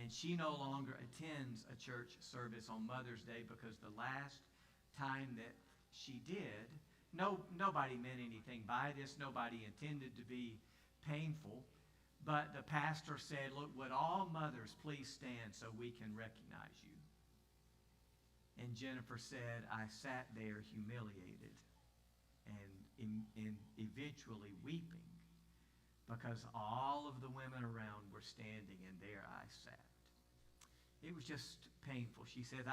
And she no longer attends a church service on Mother's Day because the last time that she did, nobody meant anything by this. Nobody intended to be painful. But the pastor said, look, would all mothers please stand so we can recognize you? And Jennifer said, I sat there humiliated and eventually weeping because all of the women around were standing and there I sat. It was just painful. She said,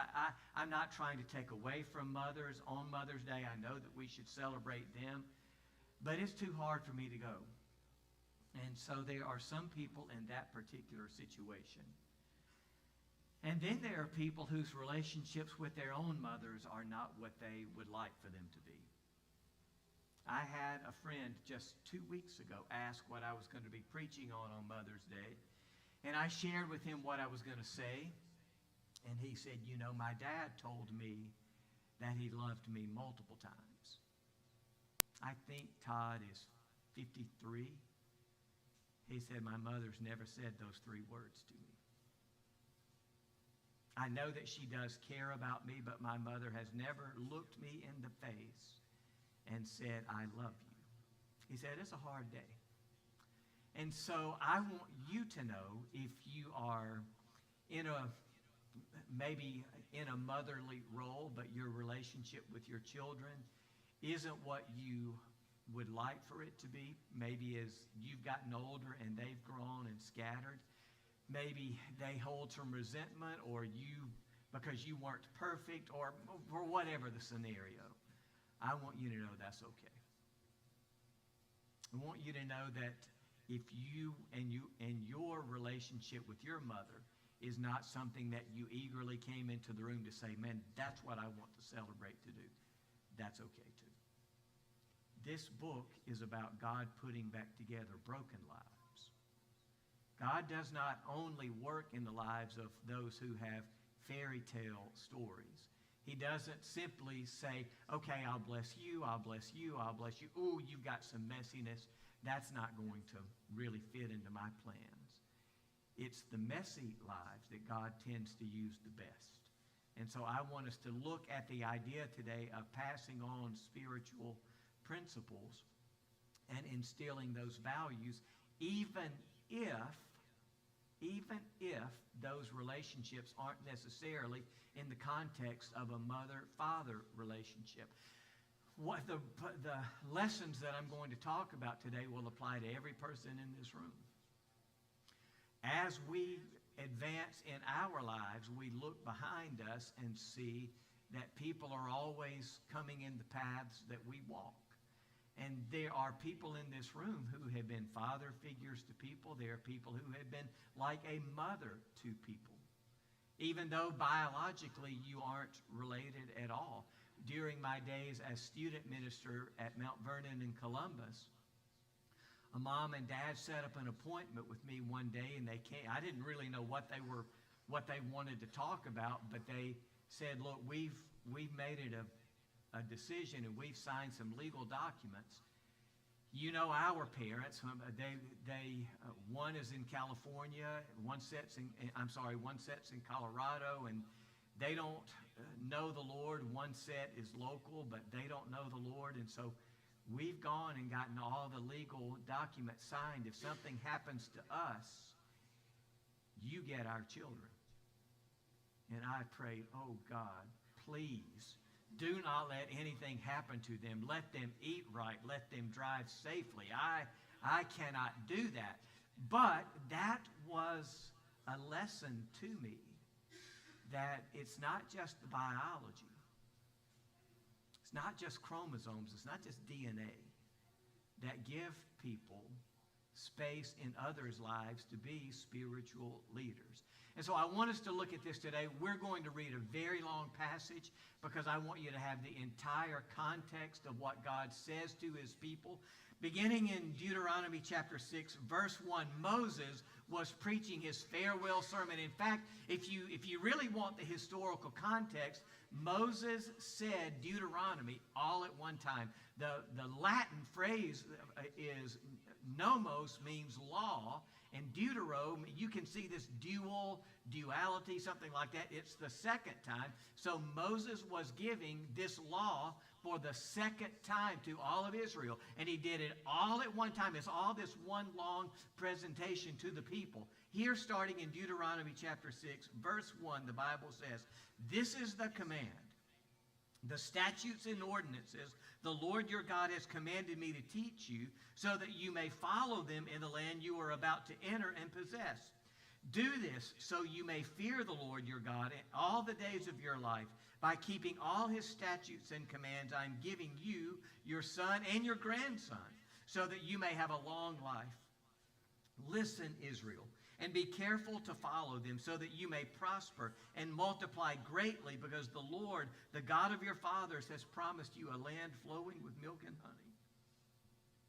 I'm not trying to take away from mothers on Mother's Day. I know that we should celebrate them, but it's too hard for me to go. And so there are some people in that particular situation. And then there are people whose relationships with their own mothers are not what they would like for them to be. I had a friend just 2 weeks ago ask what I was going to be preaching on Mother's Day. And I shared with him what I was going to say. And he said, you know, my dad told me that he loved me multiple times. I think Todd is 53. He said, my mother's never said those 3 words to me. I know that she does care about me, but my mother has never looked me in the face and said, I love you. He said, it's a hard day. And so I want you to know, if you are maybe in a motherly role, but your relationship with your children isn't what you would like for it to be. Maybe as you've gotten older and they've grown and scattered, maybe they hold some resentment, or you, because you weren't perfect, or whatever the scenario. I want you to know that's okay. I want you to know that if you and your relationship with your mother is not something that you eagerly came into the room to say, man, that's what I want to celebrate to do, that's okay too. This book is about God putting back together broken lives. God does not only work in the lives of those who have fairy tale stories. He doesn't simply say, okay, I'll bless you, I'll bless you, I'll bless you. Ooh, you've got some messiness. That's not going to really fit into my plans. It's the messy lives that God tends to use the best. And so I want us to look at the idea today of passing on spiritual principles and instilling those values, even if those relationships aren't necessarily in the context of a mother-father relationship. What the lessons that I'm going to talk about today will apply to every person in this room. As we advance in our lives, we look behind us and see that people are always coming in the paths that we walk. And there are people in this room who have been father figures to people. There are people who have been like a mother to people, even though biologically you aren't related at all. During my days as student minister at Mount Vernon in Columbus, a mom and dad set up an appointment with me one day, and they came. I didn't really know what they wanted to talk about, but they said, look, we've made it a decision, and we've signed some legal documents. You know, our parents, one is in California, one sets in Colorado, and they don't know the Lord. One set is local, but they don't know the Lord. And so we've gone and gotten all the legal documents signed. If something happens to us, you get our children. And I prayed, oh God, please, do not let anything happen to them. Let them eat right. Let them drive safely. I cannot do that. But that was a lesson to me that it's not just the biology. It's not just chromosomes. It's not just DNA that give people space in others' lives to be spiritual leaders. And so I want us to look at this today. We're going to read a very long passage because I want you to have the entire context of what God says to his people. Beginning in Deuteronomy chapter 6, verse 1, Moses was preaching his farewell sermon. In fact, if you really want the historical context, Moses said Deuteronomy all at one time. The Latin phrase is nomos, means law, In Deuteronomy, you can see this duality, something like that. It's the second time. So Moses was giving this law for the second time to all of Israel. And he did it all at one time. It's all this one long presentation to the people. Here, starting in Deuteronomy chapter 6, verse 1, the Bible says, "This is the command, the statutes and ordinances the Lord your God has commanded me to teach you, so that you may follow them in the land you are about to enter and possess. Do this so you may fear the Lord your God all the days of your life, by keeping all his statutes and commands I am giving you, your son, and your grandson, so that you may have a long life. Listen, Israel, and be careful to follow them, so that you may prosper and multiply greatly, because the Lord, the God of your fathers, has promised you a land flowing with milk and honey.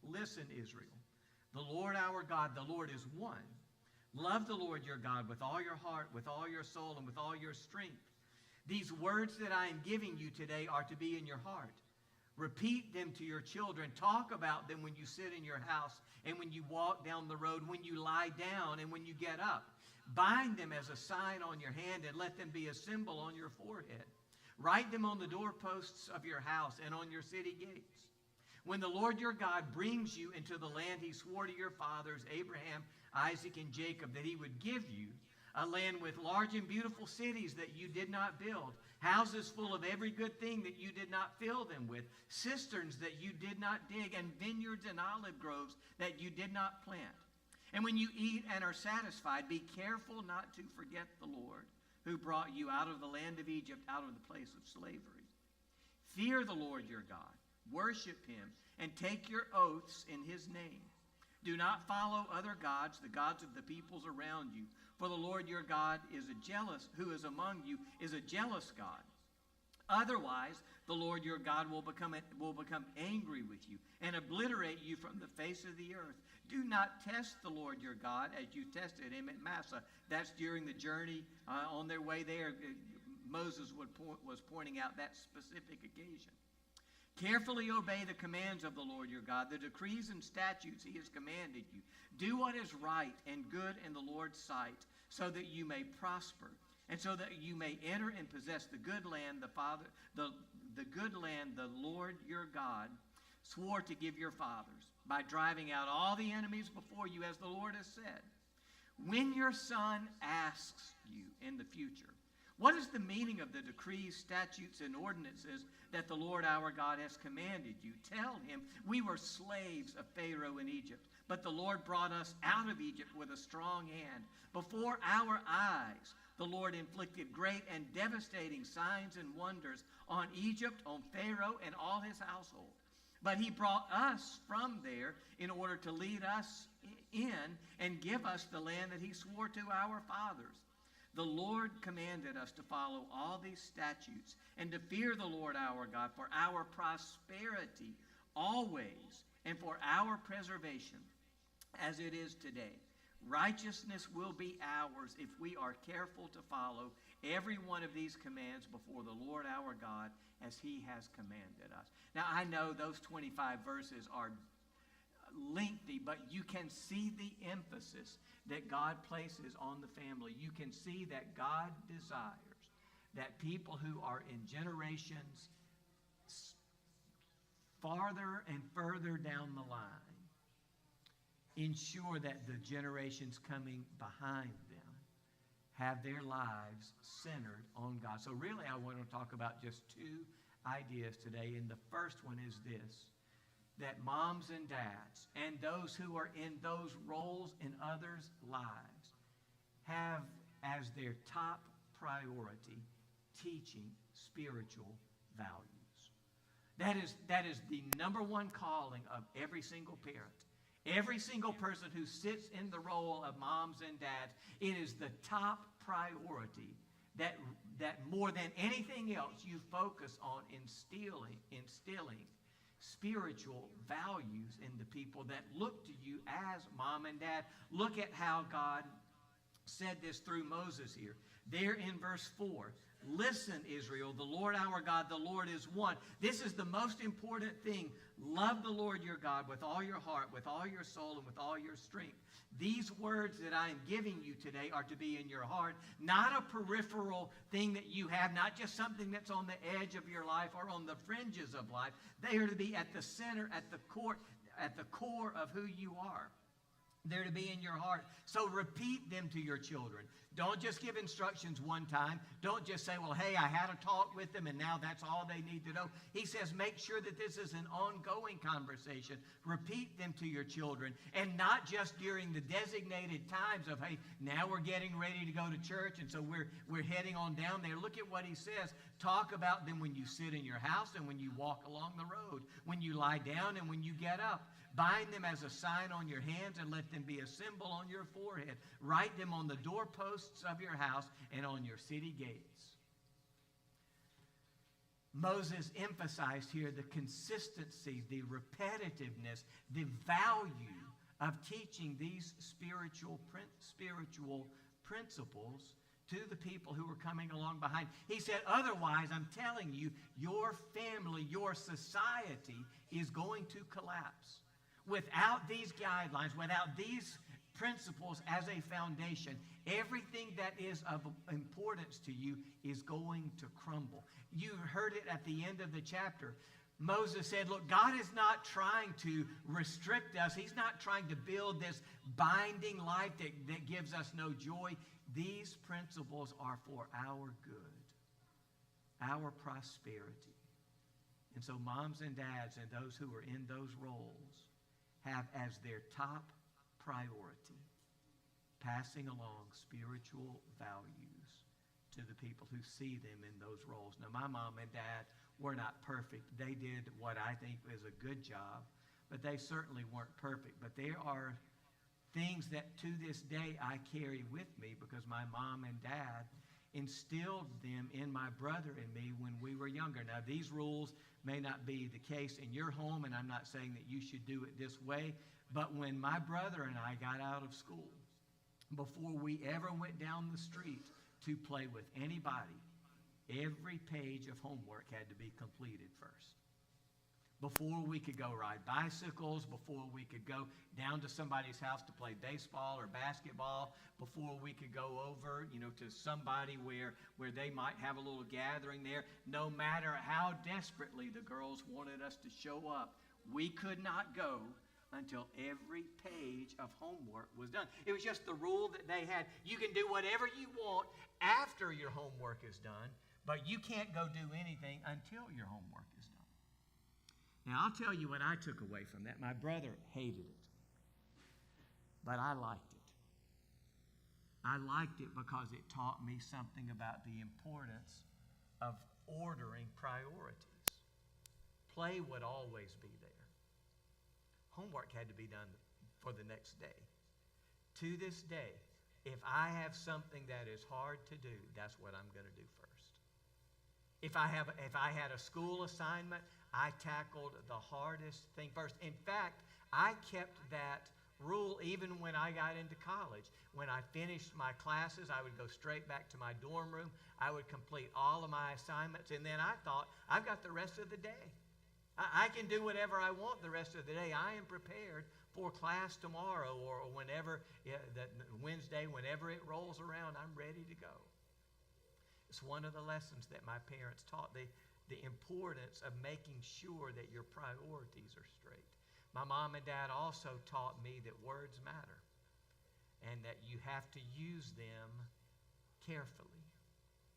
Listen, Israel, the Lord our God, the Lord is one. Love the Lord your God with all your heart, with all your soul, and with all your strength. These words that I am giving you today are to be in your heart. Repeat them to your children. Talk about them when you sit in your house and when you walk down the road, when you lie down and when you get up. Bind them as a sign on your hand and let them be a symbol on your forehead. Write them on the doorposts of your house and on your city gates. When the Lord your God brings you into the land he swore to your fathers, Abraham, Isaac, and Jacob, that he would give you, a land with large and beautiful cities that you did not build, houses full of every good thing that you did not fill them with, cisterns that you did not dig, and vineyards and olive groves that you did not plant. And when you eat and are satisfied, be careful not to forget the Lord, who brought you out of the land of Egypt, out of the place of slavery. Fear the Lord your God, worship him, and take your oaths in his name. Do not follow other gods, the gods of the peoples around you. For the Lord your God who is among you, is a jealous God. Otherwise, the Lord your God will become angry with you and obliterate you from the face of the earth. Do not test the Lord your God as you tested him at Massah. That's during the journey on their way there. Moses was pointing out that specific occasion. Carefully obey the commands of the Lord your God, the decrees and statutes he has commanded you. Do what is right and good in the Lord's sight, so that you may prosper, and so that you may enter and possess the good land the good land the Lord your God swore to give your fathers, by driving out all the enemies before you, as the Lord has said. When your son asks you in the future, what is the meaning of the decrees, statutes, and ordinances that the Lord our God has commanded you? Tell him, we were slaves of Pharaoh in Egypt, but the Lord brought us out of Egypt with a strong hand. Before our eyes, the Lord inflicted great and devastating signs and wonders on Egypt, on Pharaoh, and all his household. But he brought us from there in order to lead us in and give us the land that he swore to our fathers. The Lord commanded us to follow all these statutes and to fear the Lord our God for our prosperity always and for our preservation, as it is today. Righteousness will be ours if we are careful to follow every one of these commands before the Lord our God as he has commanded us. Now, I know those 25 verses are lengthy, but you can see the emphasis that God places on the family. You can see that God desires that people who are in generations farther and further down the line ensure that the generations coming behind them have their lives centered on God. So really, I want to talk about just two ideas today, and the first one is this: that moms and dads and those who are in those roles in others' lives have as their top priority teaching spiritual values. That is the number one calling of every single parent. Every single person who sits in the role of moms and dads, it is the top priority that more than anything else you focus on instilling spiritual values in the people that look to you as mom and dad. Look at how God said this through Moses here. There in verse 4, listen, Israel, the Lord our God, the Lord is one. This is the most important thing. Love the Lord your God with all your heart, with all your soul, and with all your strength. These words that I am giving you today are to be in your heart, not a peripheral thing that you have, not just something that's on the edge of your life or on the fringes of life. They are to be at the center, at the core of who you are. They're to be in your heart. So repeat them to your children. Don't just give instructions one time. Don't just say, well, hey, I had a talk with them and now that's all they need to know. He says make sure that this is an ongoing conversation. Repeat them to your children, and not just during the designated times of, hey, now we're getting ready to go to church and so we're heading on down there. Look at what he says. Talk about them when you sit in your house and when you walk along the road, when you lie down and when you get up. Bind them as a sign on your hands and let them be a symbol on your forehead. Write them on the doorposts of your house and on your city gates. Moses emphasized here the consistency, the repetitiveness, the value of teaching these spiritual principles to the people who were coming along behind. He said, otherwise, I'm telling you, your family, your society is going to collapse. Without these guidelines, without these principles as a foundation, everything that is of importance to you is going to crumble. You heard it at the end of the chapter. Moses said, look, God is not trying to restrict us. He's not trying to build this binding life that gives us no joy. These principles are for our good, our prosperity. And so moms and dads and those who are in those roles have as their top priority passing along spiritual values to the people who see them in those roles. Now, my mom and dad were not perfect. They did what I think was a good job, but they certainly weren't perfect. But there are things that to this day I carry with me because my mom and dad instilled them in my brother and me when we were younger. Now, these rules may not be the case in your home, and I'm not saying that you should do it this way, but when my brother and I got out of school, before we ever went down the street to play with anybody, every page of homework had to be completed first. Before we could go ride bicycles, before we could go down to somebody's house to play baseball or basketball, before we could go over, to somebody where they might have a little gathering there, no matter how desperately the girls wanted us to show up, we could not go until every page of homework was done. It was just the rule that they had. You can do whatever you want after your homework is done, but you can't go do anything until your homework is done. Now, I'll tell you what I took away from that. My brother hated it, but I liked it. I liked it because it taught me something about the importance of ordering priorities. Play would always be there. Homework had to be done for the next day. To this day, if I have something that is hard to do, that's what I'm going to do first. If I had a school assignment, I tackled the hardest thing first. In fact, I kept that rule even when I got into college. When I finished my classes, I would go straight back to my dorm room. I would complete all of my assignments, and then I thought, I've got the rest of the day. I can do whatever I want the rest of the day. I am prepared for class tomorrow or whenever, Wednesday, whenever it rolls around, I'm ready to go. It's one of the lessons that my parents taught, the importance of making sure that your priorities are straight. My mom and dad also taught me that words matter and that you have to use them carefully,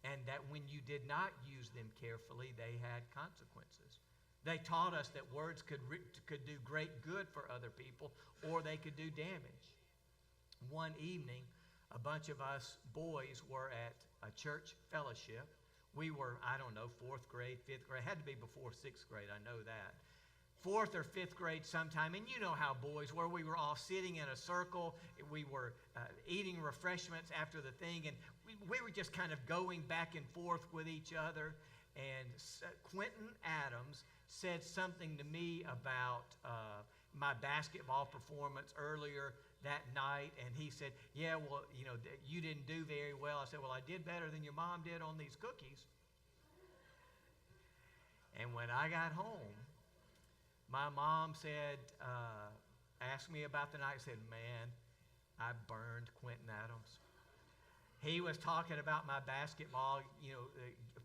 and that when you did not use them carefully, they had consequences. They taught us that words could do great good for other people, or they could do damage. One evening, a bunch of us boys were at a church fellowship. We were, 4th grade, 5th grade. It had to be before 6th grade, I know that. 4th or 5th grade sometime, and you know how boys were. We were all sitting in a circle. We were eating refreshments after the thing, and we were just kind of going back and forth with each other. And Quentin Adams said something to me about my basketball performance earlier that night, and he said, yeah, well, you didn't do very well. I said, well, I did better than your mom did on these cookies. And when I got home, my mom said, asked me about the night, said, man, I burned Quentin Adams. He was talking about my basketball,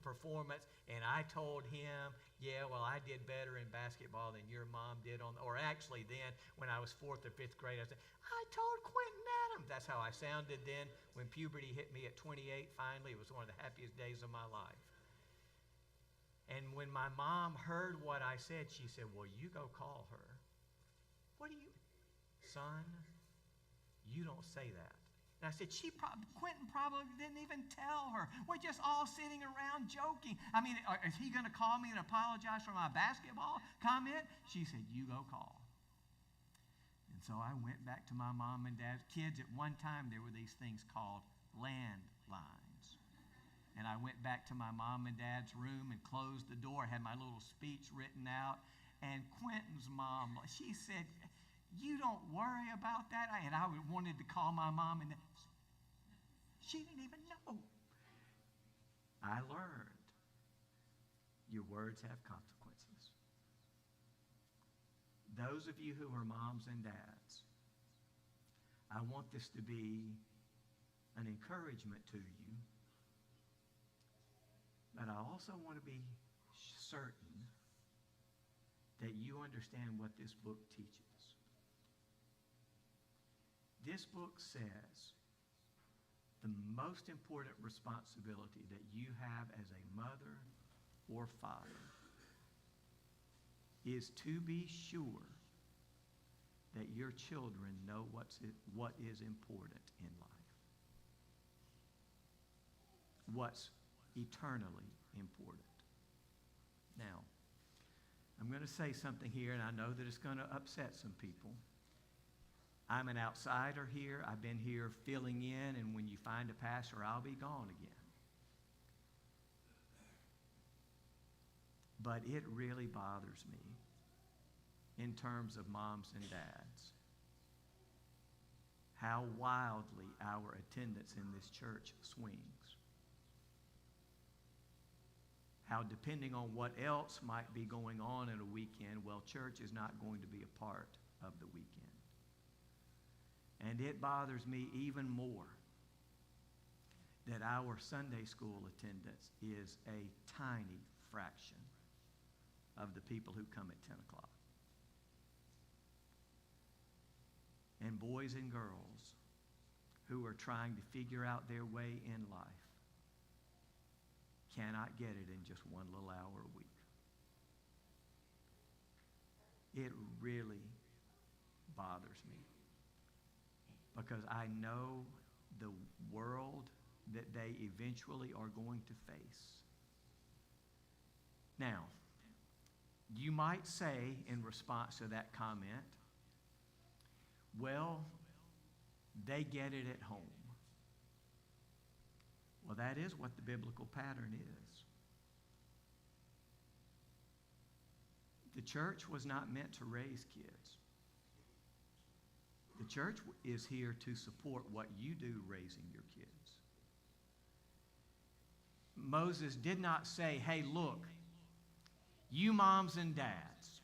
performance, and I told him, yeah, well, I did better in basketball than your mom did or actually then, when I was 4th or 5th grade, I said, I told Quentin Adams. That's how I sounded then when puberty hit me at 28, finally. It was one of the happiest days of my life. And when my mom heard what I said, she said, well, you go call her. Son, you don't say that. And I said, Quentin probably didn't even tell her. We're just all sitting around joking. I mean, is he going to call me and apologize for my basketball comment? She said, you go call. And so I went back to my mom and dad's kids. At one time, there were these things called landlines. And I went back to my mom and dad's room and closed the door, had my little speech written out. And Quentin's mom, she said, you don't worry about that. And I wanted to call my mom, and she didn't even know. I learned your words have consequences. Those of you who are moms and dads, I want this to be an encouragement to you, but I also want to be certain that you understand what this book teaches. This book says the most important responsibility that you have as a mother or father is to be sure that your children know what is important in life, what's eternally important. Now, I'm going to say something here, and I know that it's going to upset some people. I'm an outsider here. I've been here filling in, and when you find a pastor, I'll be gone again. But it really bothers me in terms of moms and dads, how wildly our attendance in this church swings. How depending on what else might be going on in a weekend, well, church is not going to be a part of the weekend. And it bothers me even more that our Sunday school attendance is a tiny fraction of the people who come at 10 o'clock. And boys and girls who are trying to figure out their way in life cannot get it in just one little hour a week. It really bothers me because I know the world that they eventually are going to face. Now, you might say in response to that comment, well, they get it at home. Well, that is what the biblical pattern is. The church was not meant to raise kids. The church is here to support what you do raising your kids. Moses did not say, hey, look, you moms and dads,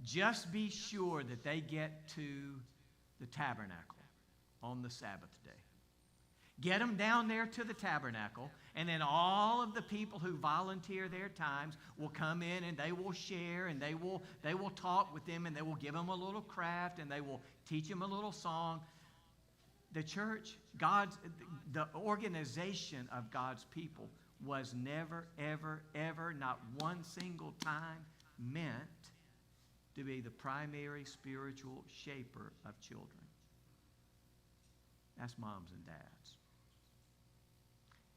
just be sure that they get to the tabernacle on the Sabbath day. Get them down there to the tabernacle, and then all of the people who volunteer their times will come in and they will share and they will talk with them and they will give them a little craft and they will teach them a little song. The church, the organization of God's people was never, ever, ever, not one single time meant to be the primary spiritual shaper of children. That's moms and dads.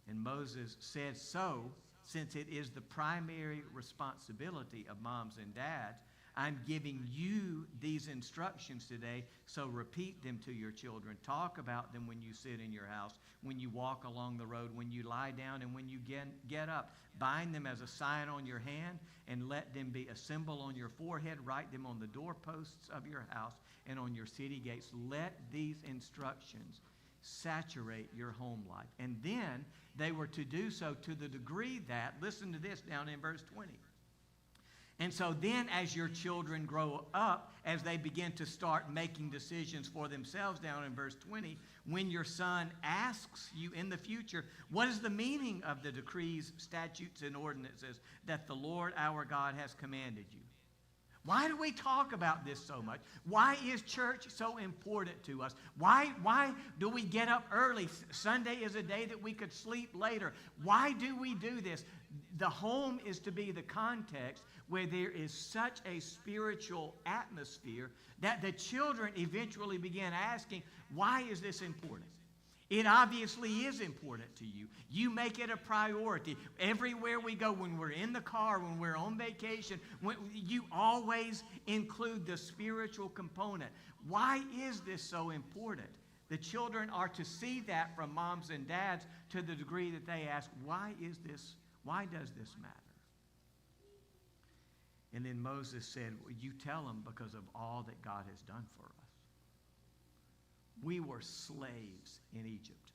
And Moses said, so, since it is the primary responsibility of moms and dads, I'm giving you these instructions today, so repeat them to your children. Talk about them when you sit in your house, when you walk along the road, when you lie down, and when you get up. Bind them as a sign on your hand, and let them be a symbol on your forehead. Write them on the doorposts of your house and on your city gates. Let these instructions saturate your home life. And then they were to do so to the degree that, listen to this down in verse 20. And so then as your children grow up, as they begin to start making decisions for themselves down in verse 20, when your son asks you in the future, what is the meaning of the decrees, statutes, and ordinances that the Lord our God has commanded you? Why do we talk about this so much? Why is church so important to us? Why do we get up early? Sunday is a day that we could sleep later. Why do we do this? The home is to be the context where there is such a spiritual atmosphere that the children eventually begin asking, why is this important? It obviously is important to you. You make it a priority. Everywhere we go, when we're in the car, when we're on vacation, you always include the spiritual component. Why is this so important? The children are to see that from moms and dads to the degree that they ask, why does this matter? And then Moses said, well, you tell them because of all that God has done for us. We were slaves in Egypt.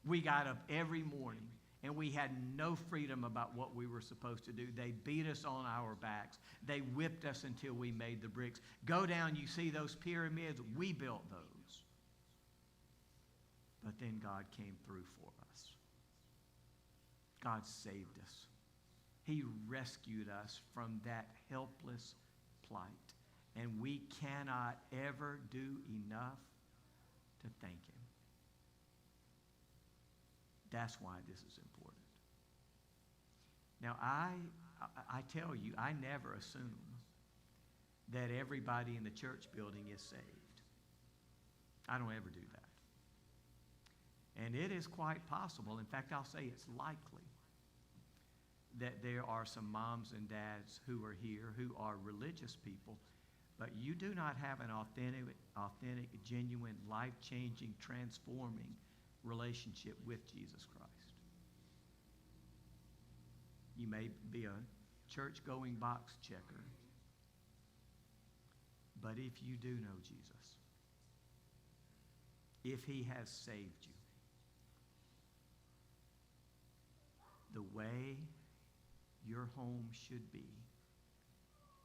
We got up every morning and we had no freedom about what we were supposed to do. They beat us on our backs. They whipped us until we made the bricks. Go down, you see those pyramids? We built those. But then God came through for us. God saved us. He rescued us from that helpless plight. And we cannot ever do enough to thank Him. That's why this is important. Now, I tell you, I never assume that everybody in the church building is saved. I don't ever do that. And it is quite possible, in fact, I'll say it's likely, that there are some moms and dads who are here who are religious people, but you do not have an authentic, genuine, life-changing, transforming relationship with Jesus Christ. You may be a church-going box checker, but if you do know Jesus, if He has saved you, the way your home should be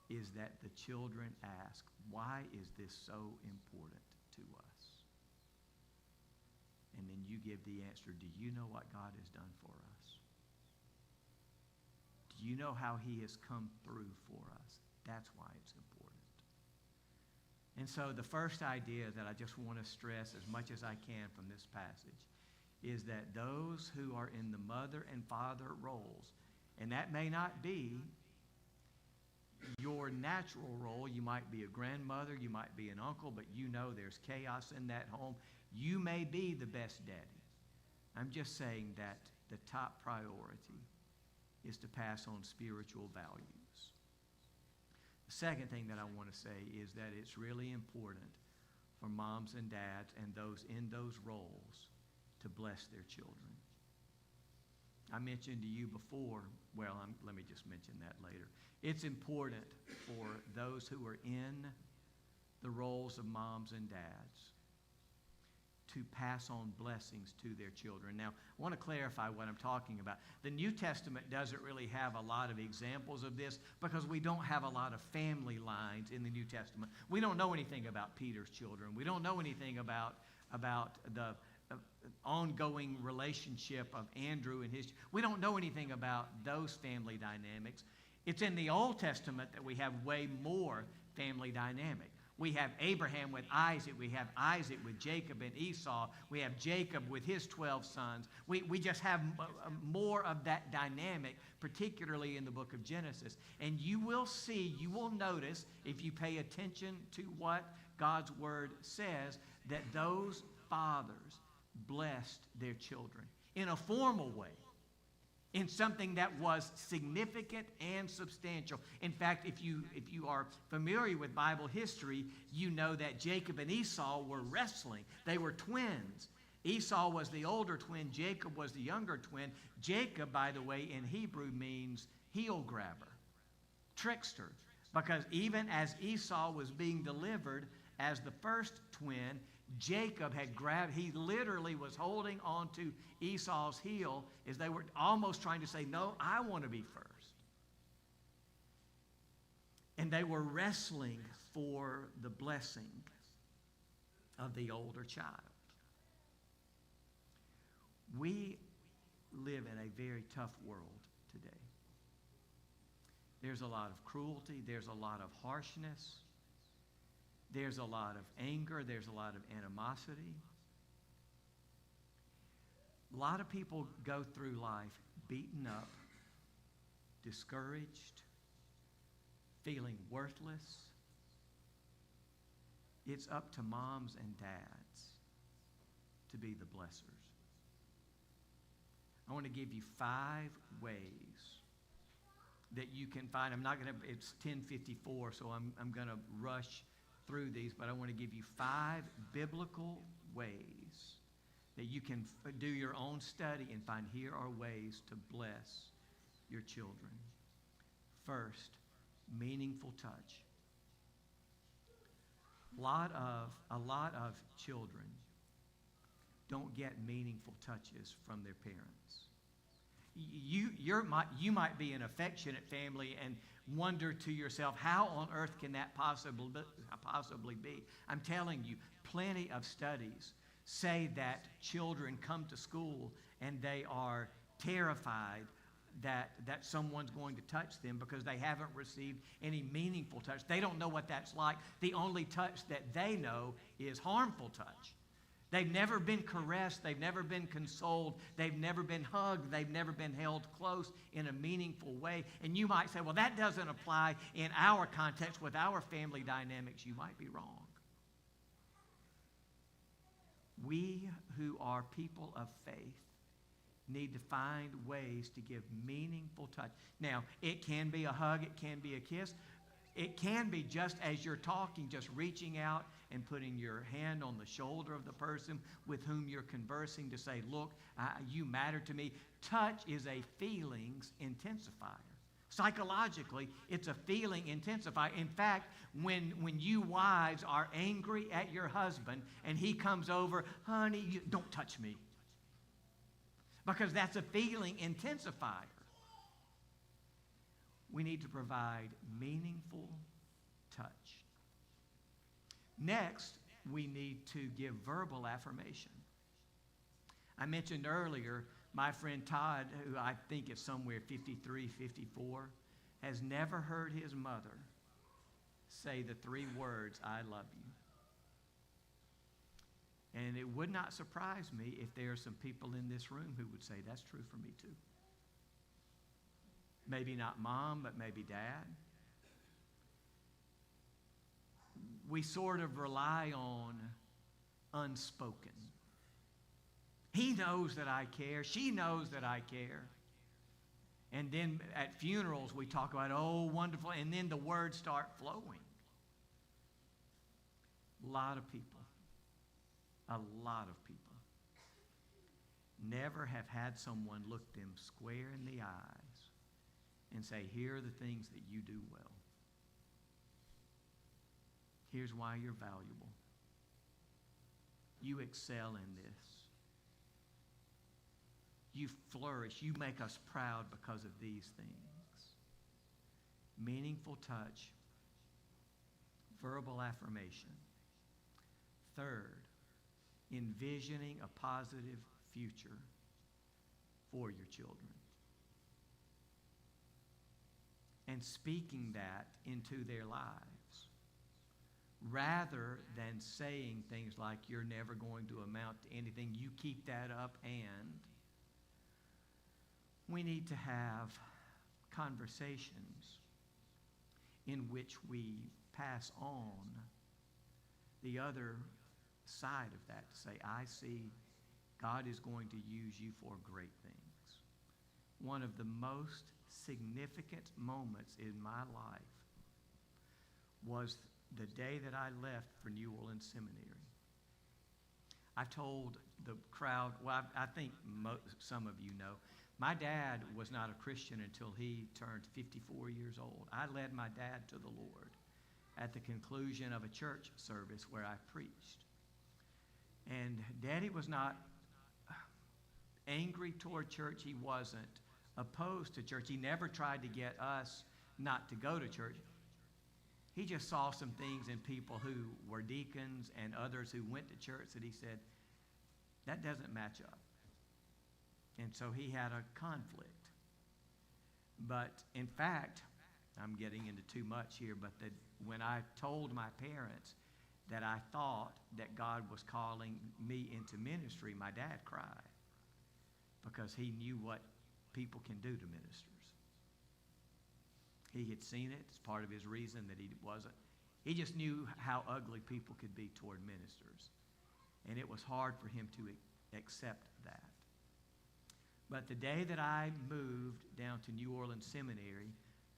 is that the children ask, why is this so important to us? And then you give the answer, do you know what God has done for us? Do you know how He has come through for us? That's why it's important. And so the first idea that I just want to stress as much as I can from this passage is that those who are in the mother and father roles, and that may not be your natural role. You might be a grandmother, you might be an uncle, but you know there's chaos in that home. You may be the best daddy. I'm just saying that the top priority is to pass on spiritual values. The second thing that I want to say is that it's really important for moms and dads and those in those roles to bless their children. I mentioned to you before, let me just mention that later. It's important for those who are in the roles of moms and dads to pass on blessings to their children. Now, I want to clarify what I'm talking about. The New Testament doesn't really have a lot of examples of this because we don't have a lot of family lines in the New Testament. We don't know anything about Peter's children. We don't know anything about the ongoing relationship of Andrew and his. We don't know anything about those family dynamics. It's in the Old Testament that we have way more family dynamic. We have Abraham with Isaac. We have Isaac with Jacob and Esau. We have Jacob with his 12 sons. We just have more of that dynamic, particularly in the book of Genesis. And you will notice, if you pay attention to what God's Word says, that those fathers blessed their children in a formal way. in something that was significant and substantial. In fact, if you are familiar with Bible history, you know that Jacob and Esau were wrestling. They were twins. Esau was the older twin. Jacob was the younger twin. Jacob, by the way, in Hebrew means heel grabber, trickster. Because even as Esau was being delivered as the first twin, Jacob had grabbed, he literally was holding on to Esau's heel as they were almost trying to say, no, I want to be first. And they were wrestling for the blessing of the older child. We live in a very tough world today. There's a lot of cruelty. There's a lot of harshness. There's a lot of anger. There's a lot of animosity. A lot of people go through life beaten up, discouraged, feeling worthless. It's up to moms and dads to be the blessers. I want to give you 5 ways that you can find. I'm not going to, it's 10:54, so I'm going to rush through these, but I want to give you 5 biblical ways that you can do your own study and find here are ways to bless your children. First, meaningful touch. A lot of children don't get meaningful touches from their parents. You might be an affectionate family and wonder to yourself, how on earth can that possibly be? I'm telling you, plenty of studies say that children come to school and they are terrified that someone's going to touch them because they haven't received any meaningful touch. They don't know what that's like. The only touch that they know is harmful touch. They've never been caressed. They've never been consoled. They've never been hugged. They've never been held close in a meaningful way. And you might say, well, that doesn't apply in our context with our family dynamics. You might be wrong. We who are people of faith need to find ways to give meaningful touch. Now, it can be a hug. It can be a kiss. It can be just as you're talking, just reaching out and putting your hand on the shoulder of the person with whom you're conversing to say, look, you matter to me. Touch is a feelings intensifier. Psychologically, it's a feeling intensifier. In fact, when you wives are angry at your husband and he comes over, honey, don't touch me. Because that's a feeling intensifier. We need to provide meaningful touch. Next, we need to give verbal affirmation. I mentioned earlier, my friend Todd, who I think is somewhere 53, 54, has never heard his mother say the 3 words, I love you. And it would not surprise me if there are some people in this room who would say, that's true for me too. Maybe not mom, but maybe dad. We sort of rely on unspoken. He knows that I care. She knows that I care. And then at funerals, we talk about, oh, wonderful. And then the words start flowing. A lot of people never have had someone look them square in the eyes and say, here are the things that you do well. Here's why you're valuable. You excel in this. You flourish. You make us proud because of these things. Meaningful touch. Verbal affirmation. Third, envisioning a positive future for your children. And speaking that into their lives. Rather than saying things like, you're never going to amount to anything, you keep that up, and we need to have conversations in which we pass on the other side of that to say, I see God is going to use you for great things. one of the most significant moments in my life was the day that I left for New Orleans Seminary. I told the crowd, well, I think some of you know, my dad was not a Christian until he turned 54 years old. I led my dad to the Lord at the conclusion of a church service where I preached. And Daddy was not angry toward church. He wasn't opposed to church. He never tried to get us not to go to church. He just saw some things in people who were deacons and others who went to church that he said, that doesn't match up. And so he had a conflict. But in fact, I'm getting into too much here, but when I told my parents that I thought that God was calling me into ministry, my dad cried because he knew what people can do to ministers. He had seen it. It's part of his reason that he wasn't. He just knew how ugly people could be toward ministers. And it was hard for him to accept that. But the day that I moved down to New Orleans Seminary,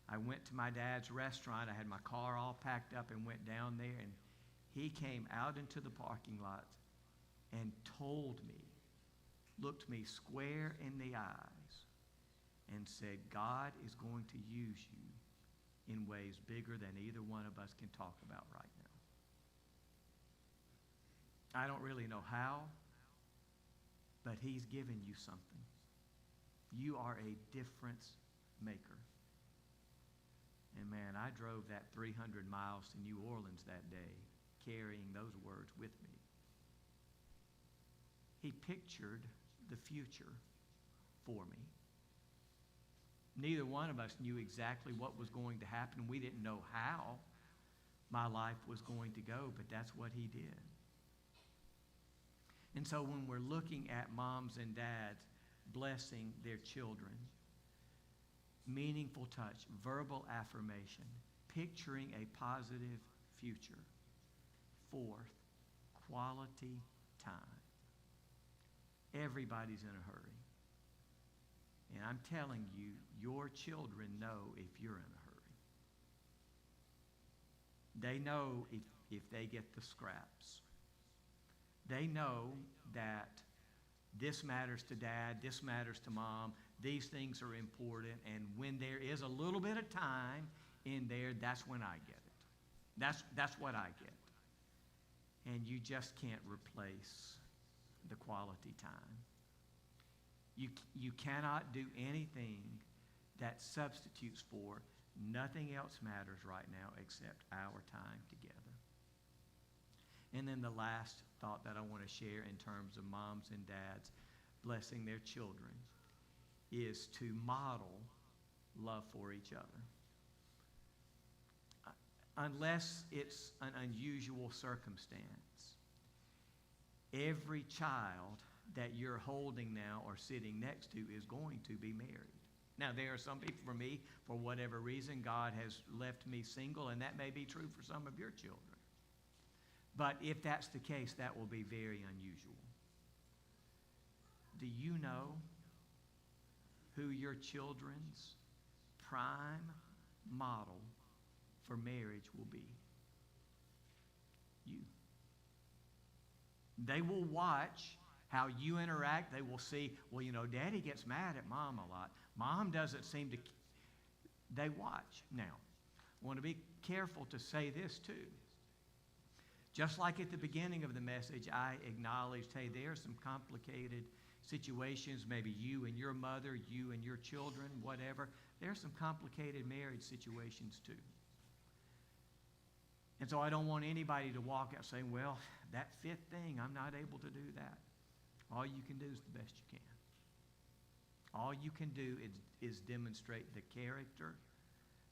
I went to my dad's restaurant. I had my car all packed up and went down there. And he came out into the parking lot and told me, looked me square in the eyes, and said, God is going to use you in ways bigger than either one of us can talk about right now. I don't really know how, but he's given you something. You are a difference maker. And man, I drove that 300 miles to New Orleans that day, carrying those words with me. He pictured the future for me. Neither one of us knew exactly what was going to happen. We didn't know how my life was going to go, but that's what he did. And so when we're looking at moms and dads blessing their children, meaningful touch, verbal affirmation, picturing a positive future. Fourth, quality time. Everybody's in a hurry. And I'm telling you, your children know if you're in a hurry. They know if they get the scraps. They know that this matters to dad, this matters to mom, these things are important, and when there is a little bit of time in there, that's when I get it. That's what I get. And you just can't replace the quality time. You cannot do anything that substitutes for nothing else matters right now except our time together. And then the last thought that I want to share in terms of moms and dads blessing their children is to model love for each other. Unless it's an unusual circumstance, every child that you're holding now or sitting next to is going to be married. Now, there are some people, for me, for whatever reason, God has left me single, and that may be true for some of your children. But if that's the case, that will be very unusual. Do you know who your children's prime model for marriage will be? You. They will watch how you interact. They will see, well, you know, Daddy gets mad at Mom a lot. Mom doesn't seem to. They watch. Now, I want to be careful to say this too. Just like at the beginning of the message, I acknowledged, hey, there are some complicated situations, maybe you and your mother, you and your children, whatever. There are some complicated marriage situations too. And so I don't want anybody to walk out saying, well, that fifth thing, I'm not able to do that. All you can do is the best you can. All you can do is demonstrate the character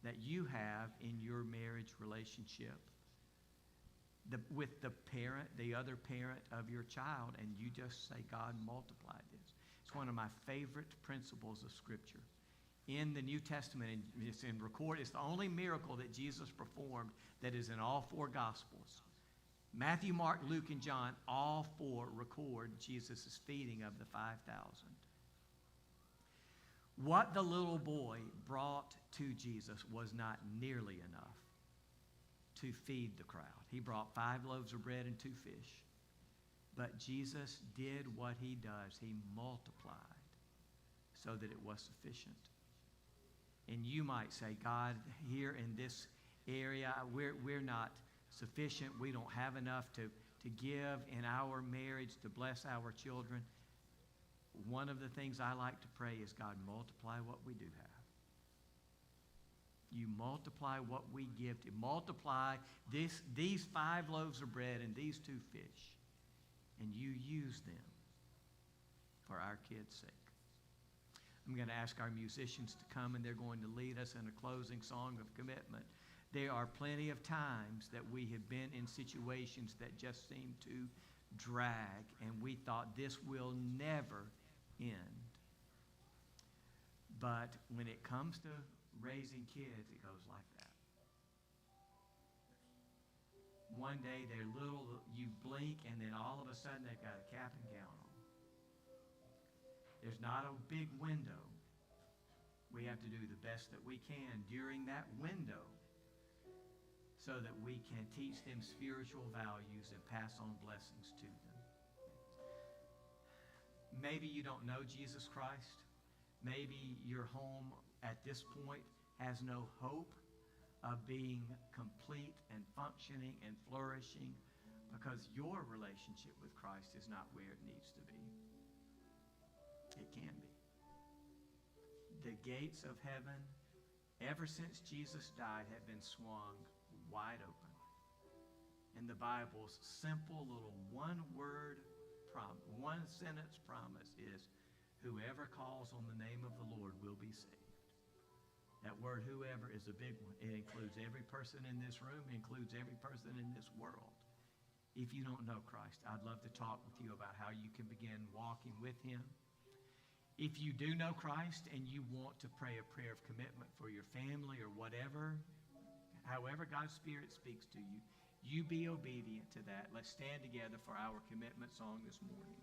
that you have in your marriage relationship with the parent, the other parent of your child, and you just say, God, multiply this. It's one of my favorite principles of Scripture. In the New Testament, and it's in record, it's the only miracle that Jesus performed that is in all four Gospels. Matthew, Mark, Luke, and John, all four record Jesus' feeding of the 5,000. What the little boy brought to Jesus was not nearly enough to feed the crowd. He brought 5 loaves of bread and 2 fish. But Jesus did what he does. He multiplied so that it was sufficient. And you might say, God, here in this area, we're not sufficient. We don't have enough to give in our marriage to bless our children. One of the things I like to pray is, God, multiply what we do have. You multiply what we give to. Multiply these 5 loaves of bread and these 2 fish. And you use them for our kids' sake. I'm going to ask our musicians to come, and they're going to lead us in a closing song of commitment. There are plenty of times that we have been in situations that just seem to drag, and we thought this will never end. But when it comes to raising kids, it goes like that. One day they're little, you blink, and then all of a sudden they've got a cap and gown on. There's not a big window. We have to do the best that we can during that window so that we can teach them spiritual values and pass on blessings to them. Maybe you don't know Jesus Christ. Maybe your home at this point has no hope of being complete and functioning and flourishing because your relationship with Christ is not where it needs to be. It can be. The gates of heaven, ever since Jesus died, have been swung wide open. And the Bible's simple little one-word promise, one-sentence promise is, whoever calls on the name of the Lord will be saved. That word whoever is a big one. It includes every person in this room. It includes every person in this world. If you don't know Christ, I'd love to talk with you about how you can begin walking with him. If you do know Christ and you want to pray a prayer of commitment for your family or whatever, however God's Spirit speaks to you, you be obedient to that. Let's stand together for our commitment song this morning.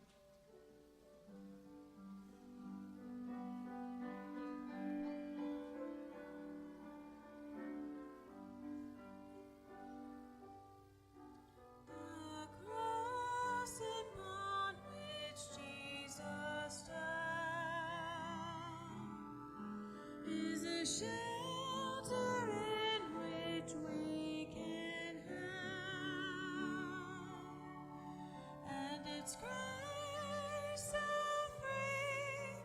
Shelter in which we can hide, and its grace so free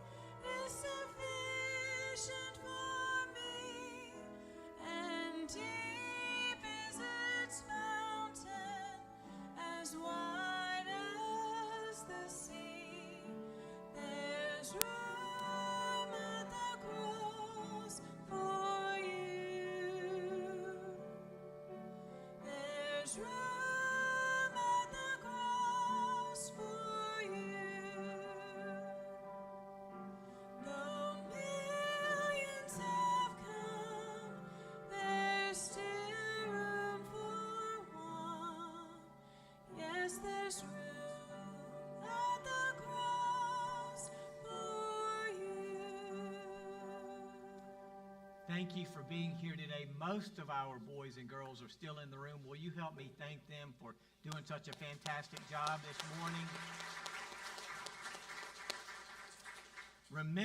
is sufficient for me, and deep is its fountain, as wide as the sea. There's room at the cross for you. There's room at the cross for you. Though millions have come, there's still room for one. Yes, there's room at the cross for you. Thank you for being here today. Most of our boys and girls are still in the room. Will you help me thank them for doing such a fantastic job this morning? Remember